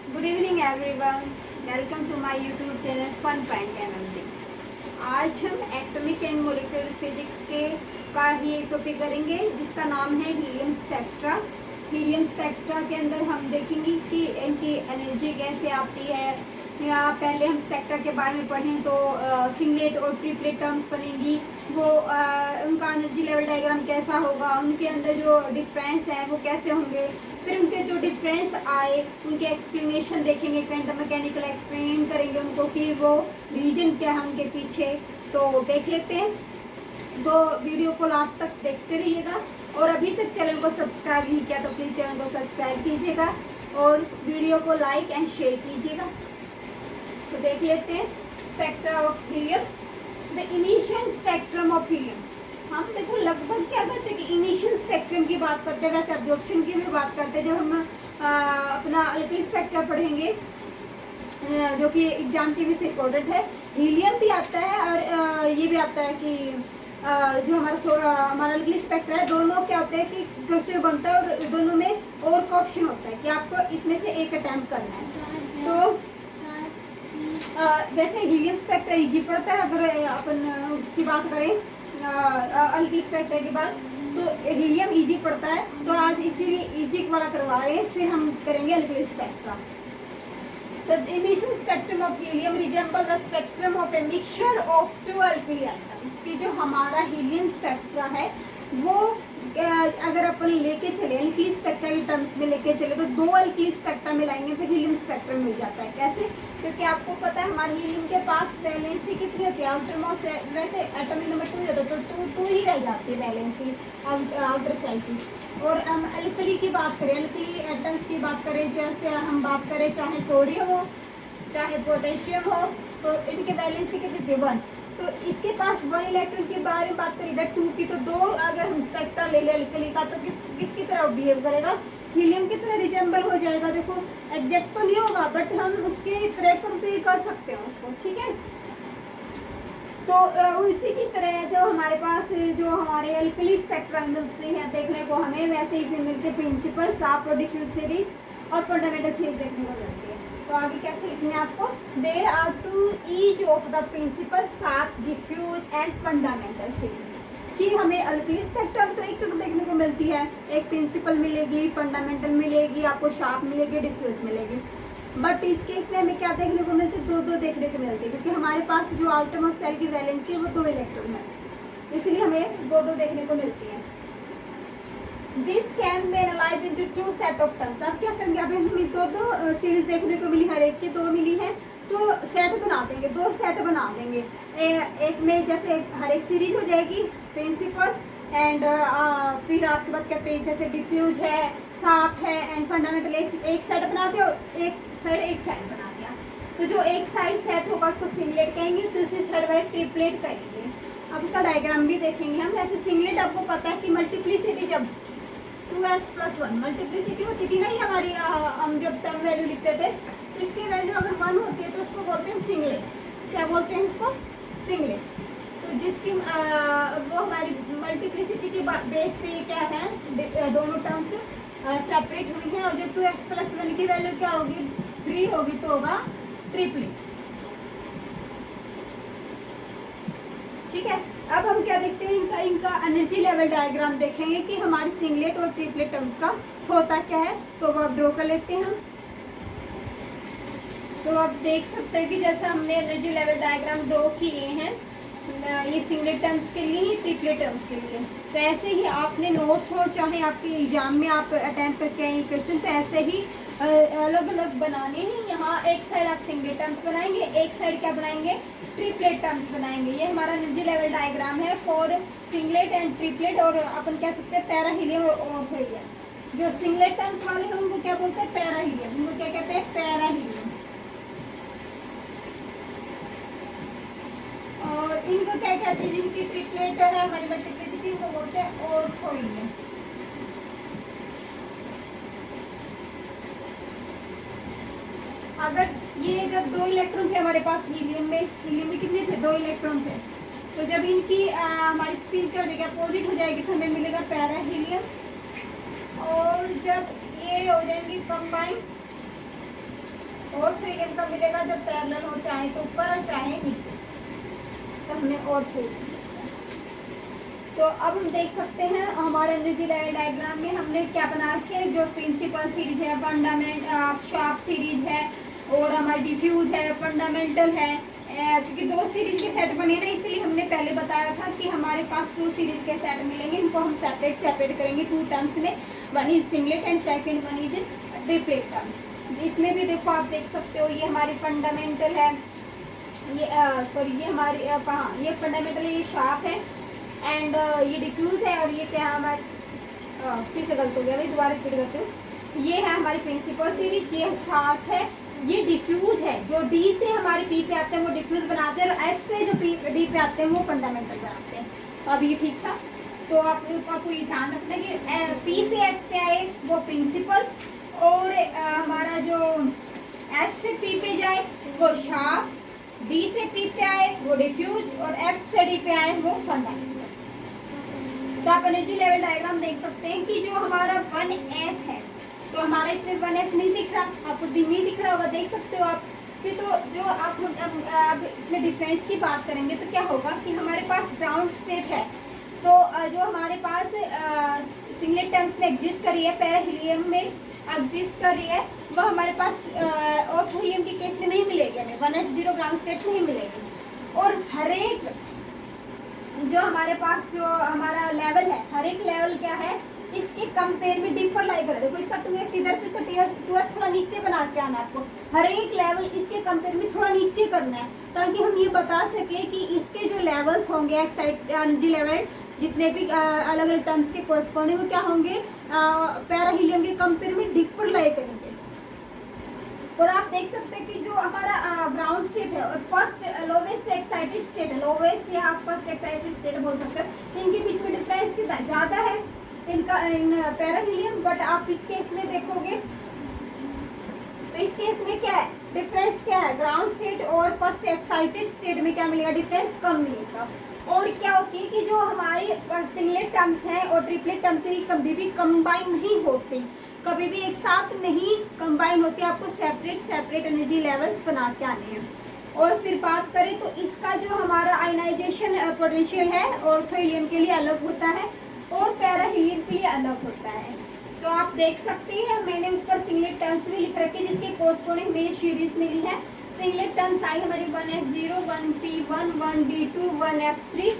Good evening everyone, welcome to my YouTube channel fun point energy. आज हम atomic and molecular physics के का ही एक टॉपिक करेंगे जिसका नाम है हीलियम स्पेक्ट्रा। हीलियम स्पेक्ट्रा के अंदर हम देखेंगे कि इनकी एनर्जी कैसे आती है, या पहले हम स्पेक्ट्रा के बारे में पढ़ें तो सिंगलेट और ट्रिपलेट टर्म्स बनेंगी, वो उनका एनर्जी लेवल डायग्राम कैसा होगा, उनके अंदर जो डिफरेंस है वो कैसे होंगे, फिर उनके जो डिफरेंस आए उनके एक्सप्लेनेशन देखेंगे, क्वांटम मैकेनिकल एक्सप्लेन करेंगे उनको कि वो रीजन क्या है उनके पीछे। तो देख लेते हैं, तो वीडियो को लास्ट तक देखते रहिएगा। और अभी तक चैनल को सब्सक्राइब नहीं किया तो प्लीज़ चैनल को सब्सक्राइब कीजिएगा और वीडियो को लाइक एंड शेयर कीजिएगा। तो देख लेते हैं spectra of helium, the initial spectrum of helium. हम देखो लगभग क्या करते हैं कि इनिशियल स्पेक्ट्रम की बात करते हैं, वैसे एब्जॉर्प्शन की भी बात करते हैं। जब हम अपना अल्काइल स्पेक्ट्रा पढ़ेंगे जो कि एग्जाम के भी से इम्पोर्टेंट है, हीलियम भी आता है और ये भी आता है कि जो हमारा अल्काइल स्पेक्ट्रा है, दोनों क्या होता है कि क्वेश्चन बनता है और दोनों में और का ऑप्शन होता है कि आपको इसमें से एक अटैम्प्ट करना है। तो वैसे हीलियम स्पेक्ट्रा इजी पड़ता है, अगर अपन उसकी बात करें अल्काइल स्पेक्ट्रा की बात, तो हीलियम इजी पड़ता है। तो आज इसीलिए इजी वाला करवा रहे हैं, फिर हम करेंगे alkyl spectra. The emission spectrum of helium resembles the spectrum of a mixture of two alkyl atoms। कि जो हमारा हीलियम स्पेक्ट्रा है वो अगर अपन लेके चले अल्काइल स्पेक्ट्रा के टर्म्स में लेके चले तो दो अल्काइल स्पेक्ट्रा मिलाएंगे तो हीलियम स्पेक्ट्रम मिल जाता है। कैसे? क्योंकि आपको पता है हमारे हीलियम के पास वैलेंसी कितनी होती है, आउटर मोस्ट वैसे एटॉमिक नंबर 2 होता है तो 2 ही रह जाती है वैलेंसी आउटर सेल की। और हम अल्कली की बात करें, अल्कली एटम्स की बात करें, जैसे हम बात करें चाहे सोडियम हो चाहे पोटेशियम हो, तो इनके वैलेंसी कितनी 1। तो इसके पास 1 इलेक्ट्रॉन के बारे में बात करें इधर 2 की, तो 2 अगर हम स्पेक्ट्रा ले लें अल्कली का तो किसकी तरह बिहेव करेगा, हीलियम की तरह रिजेंबल हो जाएगा। देखो एग्जैक्ट तो नहीं होगा बट हम उसके तरह कंपेयर कर सकते हैं उसको, ठीक है। तो इसी की तरह जो हमारे पास जो हमारे अल्कली स्पेक्ट्रा मिलते हैं देखने को हमें, वैसे इसे मिलते प्रिंसिपल, साफ और डिफ्यूज सीरीज और फंडामेंटल सीरीज देखने को मिलती है। तो आगे कैसे लिखने हैं आपको, there are two each of the principal, sharp, diffuse and fundamental series. कि हमें अल्कली स्पेक्ट्रम तो एक देखने को मिलती है, एक प्रिंसिपल मिलेगी, फंडामेंटल मिलेगी, आपको शार्प मिलेगी, डिफ्यूज मिलेगी। बट इस केस में हमें क्या देखने को मिलती है, 2 देखने को मिलती है, क्योंकि हमारे पास जो आउटर मोस्ट सेल की वैलेंसी है वो 2 इलेक्ट्रॉन है, इसलिए हमें 2 देखने को मिलती है। This can be analyse into 2 set of terms. अब क्या करेंगे, अभी हमें 2 सीरीज देखने को मिली, हर एक की 2 मिली है, तो सेट बना देंगे, 2 सेट बना देंगे। एक में जैसे हर एक सीरीज हो जाएगी प्रिंसिपल एंड फिर आपके बात करते हैं जैसे डिफ्यूज है, साफ है एंड फंडामेंटल, एक सेट बना दिया, एक साइड बना दिया। तो जो एक साइड सेट होगा उसको सिंगलेट कहेंगे, दूसरी साइड वाले ट्रिपलेट कहेंगे। अब उसका डायग्राम भी देखेंगे हम। ऐसे सिंगलेट आपको पता है कि मल्टीप्लिसिटी जब 2s+1 मल्टीप्लिसिटी होती थी ना हमारी, हम जब टर्म वैल्यू लिखते थे तो इसकी वैल्यू अगर 1 होती है तो उसको बोलते हैं सिंगलेट। क्या बोलते हैं इसको? सिंगलेट। तो जिसकी वो हमारी मल्टीप्लिसिटी के बेस पे क्या है, दोनों टर्म्स सेपरेट हुई हैं। और जब 2x+1 की वैल्यू क्या होगी, 3 होगी, तो होगा ट्रिपलेट, ठीक है। अब हम क्या देखते हैं, इनका एनर्जी लेवल डायग्राम देखेंगे कि हमारे सिंगलेट और ट्रिपलेट टर्म्स का होता क्या है। तो वो अब ड्रॉ कर लेते हैं हम। तो आप देख सकते हैं कि जैसा हमने एनर्जी लेवल डायग्राम ड्रॉ किए हैं, ये सिंगलेट टर्म्स के लिए ही, ट्रिपलेट टर्म्स के लिए। तो ऐसे ही आपने नोट्स हो चाहे आपके एग्जाम में आप अटेम्प्ट करके आए क्वेश्चन, तो ऐसे ही अलग अलग बनाने हैं। यहाँ एक साइड आप सिंगलेट टर्म्स बनाएंगे, एक साइड क्या बनाएंगे, ट्रिपलेट टर्म्स बनाएंगे। ये हमारा एनर्जी लेवल डायग्राम है फॉर सिंगलेट एंड ट्रिपलेट, और अपन कह सकते हैं पैरा हीलियम और हीलियम। जो सिंगलेट टर्म्स वाले हैं उनको क्या बोलते हैं, पैरा हीलियम। उनको क्या कहते हैं, पैरा हीलियम। और इनको क्या कहते हैं, जिनकी ट्रिपलेट है हमारी मल्टीप्लिसिटी, उनको बोलते हैं ऑर्थो हीलियम। अगर ये जब 2 इलेक्ट्रॉन थे हमारे पास हीलियम में कितने थे, 2 इलेक्ट्रॉन थे, तो जब इनकी हमारी स्पिन क्या हो जाएगी, अपोजिट हो जाएगी, तो हमें मिलेगा पैरा हीलियम। और जब ये हो जाएंगी कंबाइन ऑर्थो हीलियम का मिलेगा जब पैरेलल हो, चाहे तो ऊपर और चाहे नीचे, तो हमें ऑर्थो हीलियम। तो अब हम देख सकते हैं हमारे एनर्जी लेवल डायग्राम में हमने क्या बना रखे हैं, जो प्रिंसिपल सीरीज है, फंडामेंट शार्प सीरीज है, और हमारी डिफ्यूज है, फंडामेंटल है। क्योंकि दो सीरीज के सेट बने ना, इसलिए हमने पहले बताया था कि हमारे पास दो सीरीज के सेट मिलेंगे, इनको हम सेपरेट करेंगे टू टर्म्स में, one is singlet and second one is triplet terms. इसमें भी देखो आप देख सकते हो, ये हमारी फंडामेंटल है, ये सॉरी ये हमारी हाँ ये फंडामेंटल है, ये शार्प है, एंड ये डिफ्यूज है, और ये क्या है हमारे फिर से गलत हो गया भाई, दोबारा रिपीट करते हो। ये है हमारी प्रिंसिपल सीरीज, ये शार्प है, ये डिफ्यूज है, जो डी से हमारे पी पे आते हैं वो डिफ्यूज बनाते हैं, और एफ से जो पी डी पे आते हैं वो फंडामेंटल बनाते हैं। तो अब ये ठीक था। तो आपको ये ध्यान रखना है कि पी से एस पे आए वो प्रिंसिपल, और हमारा जो एस से पी पे जाए वो शार्प, डी से पी पे आए वो डिफ्यूज, और एफ से डी पे आए वो फंडामेंटल। तो आप एनर्जी लेवल डायग्राम देख सकते हैं कि जो हमारा 1s है, तो हमारा इसमें 1s नहीं दिख रहा, आपको नहीं दिख रहा होगा, देख सकते हो आप कि तो जो आप अब इसमें डिफरेंस की बात करेंगे तो क्या होगा कि हमारे पास ग्राउंड स्टेट है, तो जो हमारे पास सिंगलेट टर्म्स में एग्जिस्ट कर रही है, पैराहीलियम में एग्जिस्ट कर रही है, वो हमारे पास ऑर्थो हीलियम के केस में नहीं मिलेगी, हमें 1s0 ग्राउंड स्टेट नहीं मिलेगी। और हर एक जो हमारे पास जो हमारा लेवल है, हर एक लेवल क्या है, इसके कंपेयर में डीपर लाई कर, देखो इसका 2s इधर, तो इसका 2s थोड़ा नीचे बना के आना है आपको, हर एक लेवल इसके कंपेयर में थोड़ा नीचे करना है, ताकि हम ये बता सके कि इसके जो लेवल्स होंगे एनर्जी लेवल जितने भी अलग अलग टर्म्स के कोरस्पॉन्डिंग वो क्या होंगे, पैराहीलियम के कंपेयर में डीपर लाई करेंगे। और आप देख सकते हैं कि जो हमारा ग्राउंड स्टेट है और फर्स्ट लोवेस्ट एक्साइटेड स्टेट है, लोवेस्ट या आप फर्स्ट एक्साइटेड स्टेट बोल सकते हैं, इनके बीच में डिफरेंस कितना ज़्यादा है इनका इन पैराहीलियम, बट आप इस केस में देखोगे तो इस केस में क्या है डिफरेंस, क्या है ग्राउंड स्टेट और फर्स्ट एक्साइटेड स्टेट में क्या मिलेगा, डिफरेंस कम मिलेगा। और क्या होती है कि जो हमारे सिंगलेट टर्म्स हैं और ट्रिपलेट टर्म्स से कभी भी कंबाइन नहीं होती, कभी भी एक साथ नहीं कंबाइन होती, आपको सेपरेट एनर्जी लेवल्स बना के आने हैं। और फिर बात करें तो इसका जो हमारा आयनाइजेशन पोटेंशियल है ऑर्थो हीलियम के लिए अलग होता है और पैराहीलियम के लिए अलग होता है। तो आप देख सकते हैं मैंने ऊपर सिंगलेट टर्म्स भी लिख रखे जिसके कोरस्पॉन्डिंग मेन सीरीज मिली है। सिंगलेट टर्म्स आई हमारी 1s0, 1p1, 1d2, 1f3,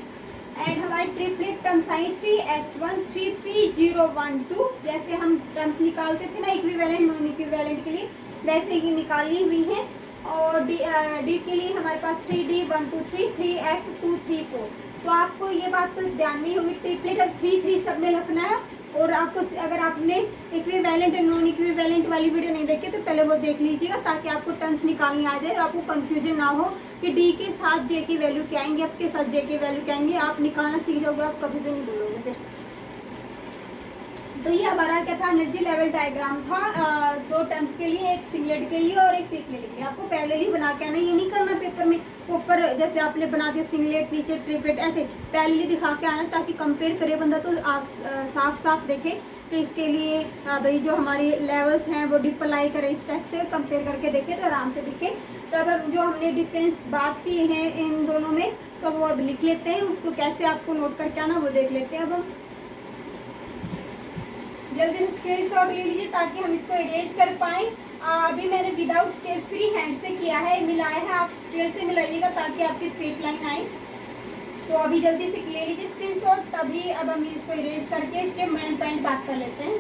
and हमारी ट्रिपलेट टर्म्स आई 3s1, 3p0, 1, 2। जैसे हम टर्म्स निकालते थे ना इक्विवेलेंट नॉन इक्विवेलेंट के लिए, वैसे ही निकाली हुई हैं। और डी के लिए हमारे पास 3d, 1, 2, 3, 3f, 2, 3, 4। तो आपको ये बात तो ध्यान में होगी, ट्रिपलेट और 3 सब में रखना है। और आपको अगर आपने इक्विवेलेंट और नॉन इक्विवेलेंट वाली वीडियो नहीं देखी तो पहले वो देख लीजिएगा, ताकि आपको टर्म्स निकालनी आ जाए और आपको कंफ्यूजन ना हो कि डी के साथ जे की वैल्यू क्या आएंगे, एफ के साथ जे की वैल्यू क्या आएंगे, आप निकालना सीख जाओगे, आप कभी भी नहीं भूलोगे फिर। तो ये हमारा क्या था, एनर्जी लेवल डायग्राम था, दो टर्म्स के लिए, एक सिंगलेट के लिए और एक ट्रिपलेट के लिए। आपको पहले ही बना के आना, ये नहीं करना पेपर में ऊपर जैसे आपने बना दिया सिंगलेट नीचे ट्रिपलेट, ऐसे पहले दिखा के आना, ताकि कंपेयर करे बंदा तो आप साफ देखे कि इसके लिए भाई जो हमारे लेवल्स हैं वो डिप अप्लाई करे, इस टाइप से कंपेयर करके देखे तो आराम से दिखे। तो अब जो हमने डिफरेंस बात की है इन दोनों में, तो वो अब लिख लेते हैं, उसको कैसे आपको नोट करके आना वो देख लेते हैं। अब हम जल्दी से स्क्रीनशॉट ले लीजिए ताकि हम इसको इरेज कर पाएँ। अभी मैंने विदाउट स्केल फ्री हैंड से किया है, मिलाया है, आप स्केल से मिलाइएगा ताकि आपकी स्ट्रेट लाइन आए। तो अभी जल्दी से ले लीजिए स्क्रीनशॉट, तभी अब हम इसको इरेज करके इसके मेन पॉइंट बात कर लेते हैं।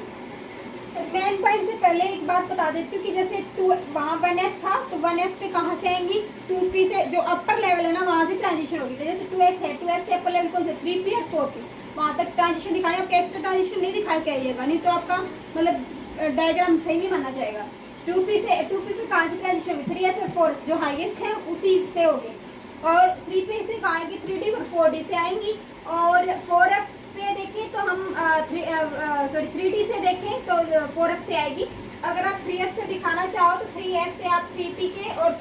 तो मेन पॉइंट से पहले एक बात बता देती हूँ कि जैसे वहाँ 1s था तो 1s पे कहाँ से आएंगी, 2p से, जो अपर लेवल है ना वहाँ से ट्रांजिशन होगी। तो जैसे 2s है, 2s से अपर लेवल कौन से 3p और 4p, वहाँ तक ट्रांजिशन दिखाएं। आपके एक्स्ट्रा ट्रांजिशन नहीं दिखा के आइएगा, नहीं तो आपका मतलब डायग्राम सही नहीं माना जाएगा। 2p पे कहाँ से ट्रांजिशन होगी, 3s और 4 जो हाईएस्ट है उसी से होगी। और 3p से कहाँ आएगी, 3d और 4d से आएंगी। और 4f पे देखें तो हम 3d से देखें तो 4f से आएगी। अगर आप 3s से दिखाना चाहो तो 3s से आप 3p के और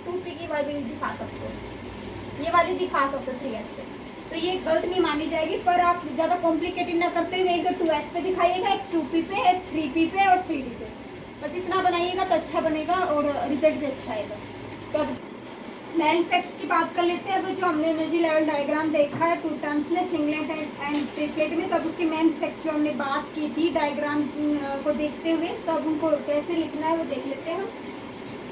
2p की वाली दिखा सकते हो, ये वाली दिखा सकते हो 3s पे। तो ये गलत नहीं मानी जाएगी, पर आप ज़्यादा कॉम्प्लिकेटेड ना करते हुए एक 2s पे दिखाइएगा, एक 2p पे, एक 3p पे और 3d पे, बस इतना बनाइएगा तो अच्छा बनेगा और रिजल्ट भी अच्छा आएगा। तो अब मेन फैक्ट्स की बात कर लेते हैं। अब जो हमने एनर्जी लेवल डायग्राम देखा है टू टर्म्स में, सिंगलेट एंड ट्रिपलेट में, तो अब उसके मेन फैक्ट्स जो हमने बात की थी डायग्राम को देखते हुए, तो अब उनको कैसे लिखना है वो देख लेते हैं हम।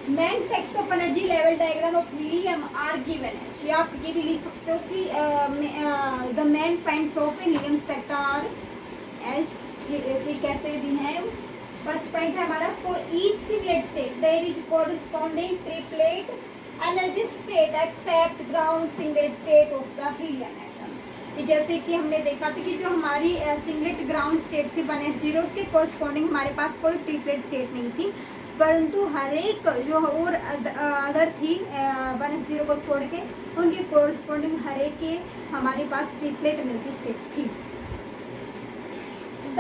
Main facts of energy level diagram of helium are given है। आप ये भी लिख सकते हो कि the main points of helium spectra are as, ये कैसे दी है। फर्स्ट पॉइंट है हमारा, for each singlet state there is corresponding triplet energy state except ground singlet state of the helium atom. जैसे कि हमने देखा था कि जो हमारी सिंगलेट ग्राउंड स्टेट थी 1s0, उसके कोरस्पॉन्डिंग हमारे पास कोई ट्रिपलेट स्टेट नहीं थी, परंतु हर एक जो और अदर थी 1s0 को छोड़ के उनके कोरस्पॉन्डिंग हर एक के हमारे पास ट्रिपलेट एनर्जी स्टेट थी। The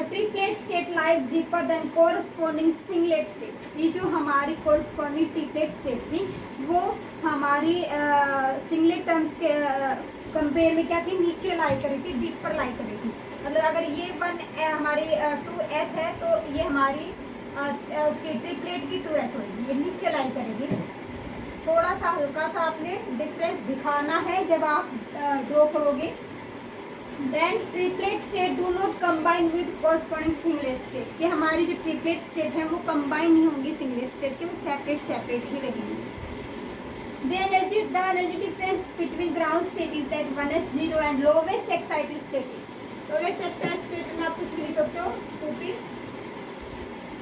triplet state lies deeper than corresponding singlet state. ये जो हमारी कोरस्पॉन्डिंग ट्रिपलेट स्टेट थी वो हमारी सिंगलेट टर्म्स के कंपेयर में क्या थी, नीचे लाई करी थी, डीपर लाई करी थी। मतलब अगर ये 1 हमारी 2s है तो ये हमारी उसकी ट्रिपलेट की 2s होगी, ये नीचे लाई करेगी। थोड़ा सा हल्का सा आपने डिफरेंस दिखाना है जब आप ड्रॉ करोगे। Then triplet state do not combine with corresponding singlet state, कि हमारी जो ट्रिपलेट स्टेट है वो कंबाइन नहीं होंगी सिंगलेट स्टेट के, वो सेपरेट ही रहेंगी। The energy difference between ground state is that 1s0 and lowest excited state. Lowest excited state में आप कुछ लिख सकते हो 2p,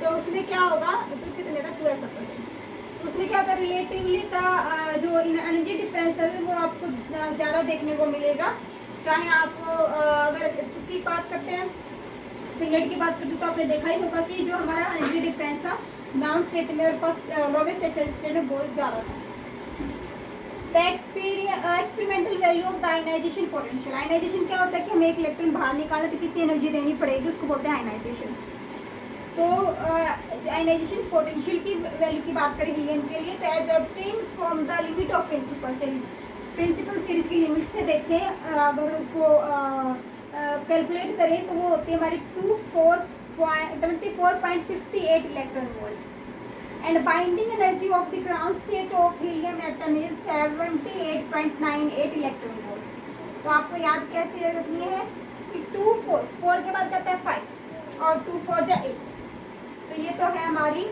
तो उसमें क्या होगा, तो कितने का 2s होता है, उसमें क्या होता है रिलेटिवली का जो एनर्जी डिफरेंस है वो आपको ज़्यादा देखने को मिलेगा। चाहे आप अगर उसकी बात करते हैं, सिंगलेट की बात करते हैं, तो आपने देखा ही होगा कि जो हमारा एनर्जी डिफरेंस था ग्राउंड स्टेट में और फर्स्ट लोवेस्ट स्टेट में बहुत ज़्यादा था। The experimental value of the ionization potential. Ionization क्या होता है कि हमें एक इलेक्ट्रॉन बाहर निकाले तो कितनी एनर्जी देनी पड़ेगी, उसको बोलते हैं आयनाइजेशन। तो आयनाइजेशन पोटेंशियल की वैल्यू की बात करें हीलियम के लिए, तो as obtain from the limit of principal series, principal series की लिमिट से देखें, अगर उसको कैलकुलेट करें तो वो होती है हमारी 24.58 electron volt. And binding energy of the ground state of helium atom is 78.98 electron volt. तो आपको याद कैसे रखनी है कि 2 4 के बाद कहता है 5 और 2 4 जा 8, तो ये तो है हमारी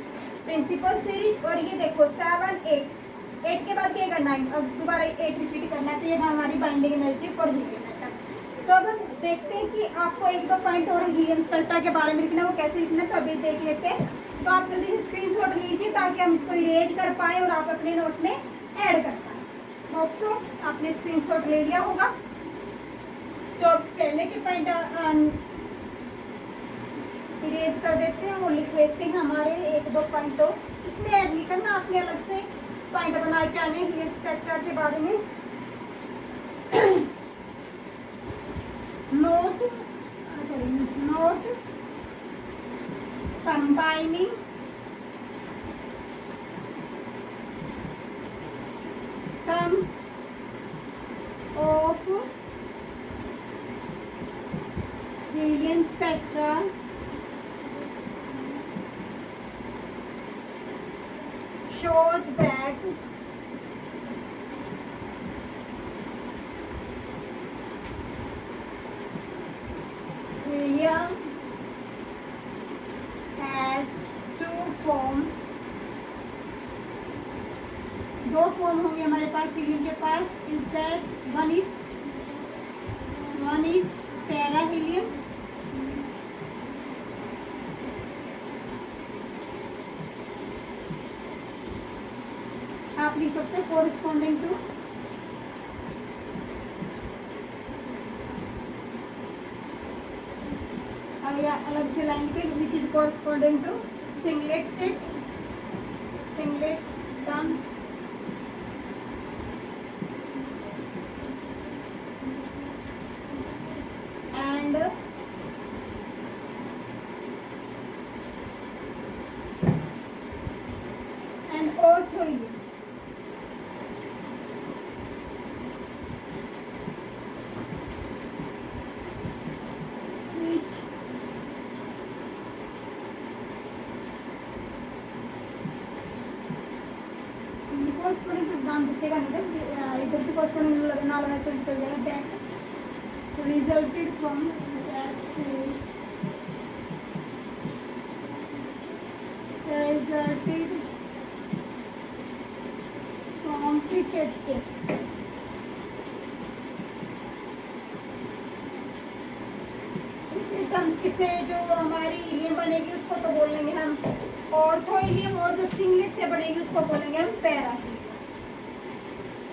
प्रिंसिपल सीरीज। और ये देखो 7 8 के बाद क्या 9, अब दोबारा 8 रिपीट करना है, तो ये हमारी binding energy for helium atom. तो अब हम देखते हैं कि आपको 1-2 पॉइंट और हीलियम स्पेक्ट्रा के बारे में लिखना है, वो कैसे लिखना है तो अभी देख लेते हैं। तो आप जल्दी से स्क्रीनशॉट लीजिए ताकि हम इसको इरेज कर पाएँ और आप अपने नोट्स में ऐड कर पाएँ। होप सो आपने स्क्रीनशॉट ले लिया होगा। तो पहले के पॉइंट इरेज कर देते हैं और लिख लेते हैं हमारे 1-2 पॉइंट, तो इसमें ऐड नहीं करना, आपने अलग से पॉइंट बना के आने हीलियम स्पेक्ट्रा के बारे में। Note combining terms of helium spectra shows that helium has 2 forms। 2 form होंगे हमारे पास हीलियम के पास। Is that one is para helium, आप लिख सकते हैं कोरिस्पॉन्डिंग टू अलग से लाइन पे, which is corresponding to singlet state, singlet terms. and also which कॉस्पोरेंट नाम बचेगा नहीं, इधर भी कॉस्पोरेंट लगना लगा तो चल जाएगा। That resulted from prepaid state. से जो हमारी इलियम बनेगी उसको तो बोल लेंगे हम ऑर्थो इलियम, और जो सिंगलेट से बनेगी उसको बोलेंगे हम पैरा।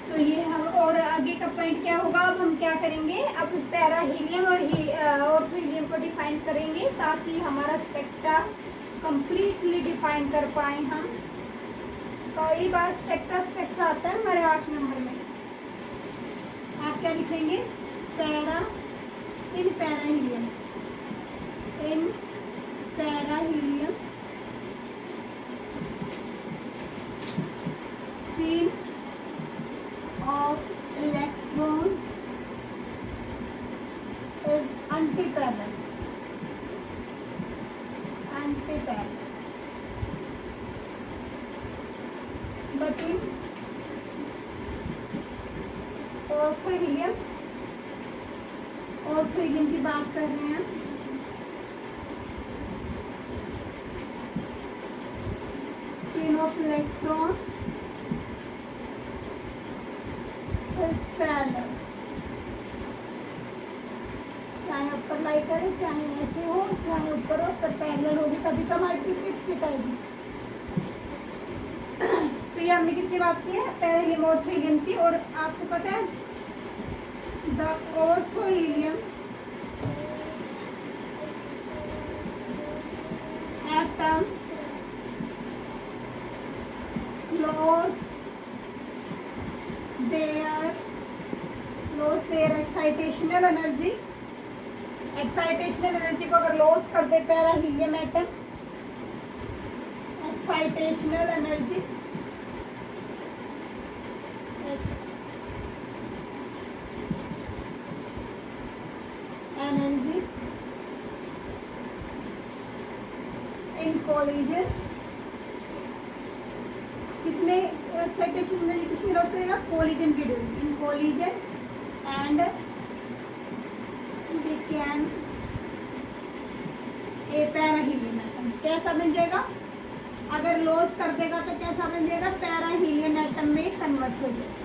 तो ये हम, और आगे का पॉइंट क्या होगा, अब हम क्या करेंगे, अब पैरा हीलियम और ऑर्थो हीलियम को डिफाइन करेंगे ताकि हमारा स्पेक्ट्रा कंप्लीटली डिफाइन कर पाए हम। कई बार स्पेक्ट्रा आता है हमारे 8 नंबर में। आप क्या लिखेंगे, para in parahelium, in parahelium spin of electron is antiparallel, but in orthohelium की बात कर रहे हैं, spin of electron is parallel. चाहे ऊपर लाई करे, चाहे ऐसे हो, चाहे ऊपर हो, पर पैरेलल होगी तभी तो हमारी ट्रिपलेट स्टेट आएगी। तो ये हमने किसकी बात की है, पैराहीलियम ऑर्थोहीलियम की। और आपको पता है the orthohelium atom loss their excitational energy. Excitational energy को अगर लॉस कर दे parahelium atom, excitational energy in collision, किसमें एक्साइटेशन एनर्जी किसमें लॉस करेगा, कोलिजन की during, in collision and became a parahelium atom. कैसा बन जाएगा, अगर लॉस कर देगा तो कैसा बन जाएगा, पैराहीलियम एटम में कन्वर्ट हो जाएगा।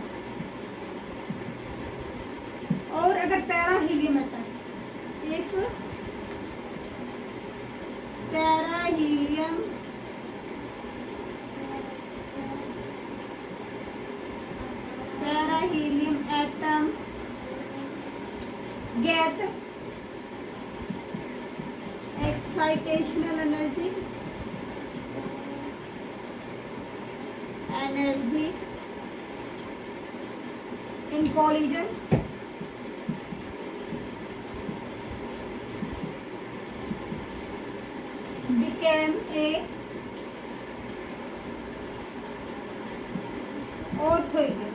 और अगर parahelium atom, if parahelium atom get excitational energy in collision became a orthohelium।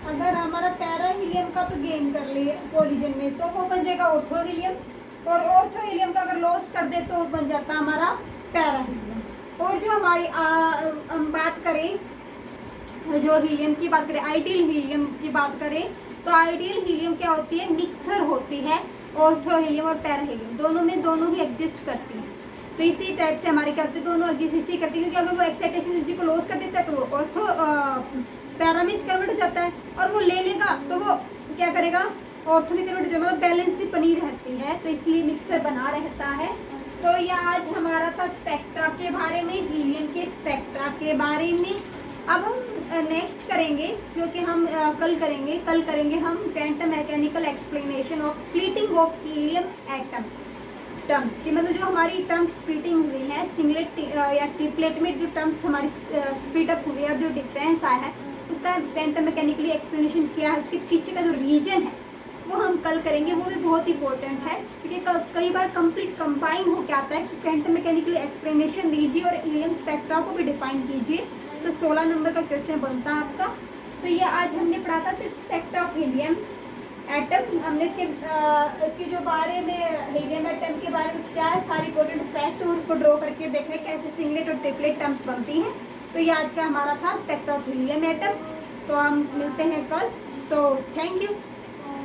अगर हमारा पैराहीलियम का तो गेन कर लिए कोलिजन में तो वो बन जाएगा ऑर्थोहीलियम, और ऑर्थोहीलियम का अगर लॉस कर दे तो बन जाता है हमारा पैराहीलियम। और जो हमारी हम बात करें, जो हीलियम की बात करें, आइडियल हीलियम की बात करें, तो आइडियल हीलियम क्या होती है, मिक्सर होती है ऑर्थोहीलियम और पैराहीलियम दोनों ही एग्जिस्ट करती है। तो इसी टाइप से हमारे क्या होते हैं, दोनों एग्जिस्ट इसी करती है, क्योंकि अगर वो एक्साइटेशन एनर्जी को लॉस कर देता है तो वो ऑर्थो पैरा में कन्वर्ट हो जाता है, और वो ले लेगा तो वो क्या करेगा, ऑर्थो में कन्वर्ट हो जाएगा, मतलब बैलेंस ही बनी रहती है, तो इसलिए मिक्सर बना रहता है। तो ये आज हमारा था स्पेक्ट्रा के बारे में, हीलियम के स्पेक्ट्रा के बारे में। अब हम नेक्स्ट करेंगे, जो कि हम कल करेंगे हम quantum mechanical explanation of splitting of helium atom terms की, मतलब जो हमारी टर्म्स स्प्लिटिंग हुई है सिंगलेट या ट्रिपलेट में, जो टर्म्स हमारी स्प्लिट अप हुई है, जो डिफरेंस आया है उसका क्वांटम मैकेनिकली एक्सप्लेनेशन किया है, उसके पीछे का जो रीजन है वो हम कल करेंगे। वो भी बहुत इंपॉर्टेंट है, क्योंकि कई बार कंप्लीट कंबाइन हो के आता है कि क्वांटम मैकेनिकली एक्सप्लेनेशन दीजिए और हीलियम स्पेक्ट्रा को भी डिफाइन कीजिए, तो 16 नंबर का क्वेश्चन बनता है आपका। तो ये आज हमने पढ़ा था सिर्फ स्पेक्ट्रा ऑफ हीलियम एटम। हमने इसके जो बारे में हीलियम एटम के बारे में क्या है, सारी इंपॉर्टेंट फैक्ट और उसको ड्रॉ करके देखें कैसे सिंगलेट और ट्रिपलेट टर्म्स बनती हैं। तो ये आज का हमारा था स्पेक्ट्रा ऑफ हीलियम एटम। तो हम मिलते हैं कल। तो थैंक यू।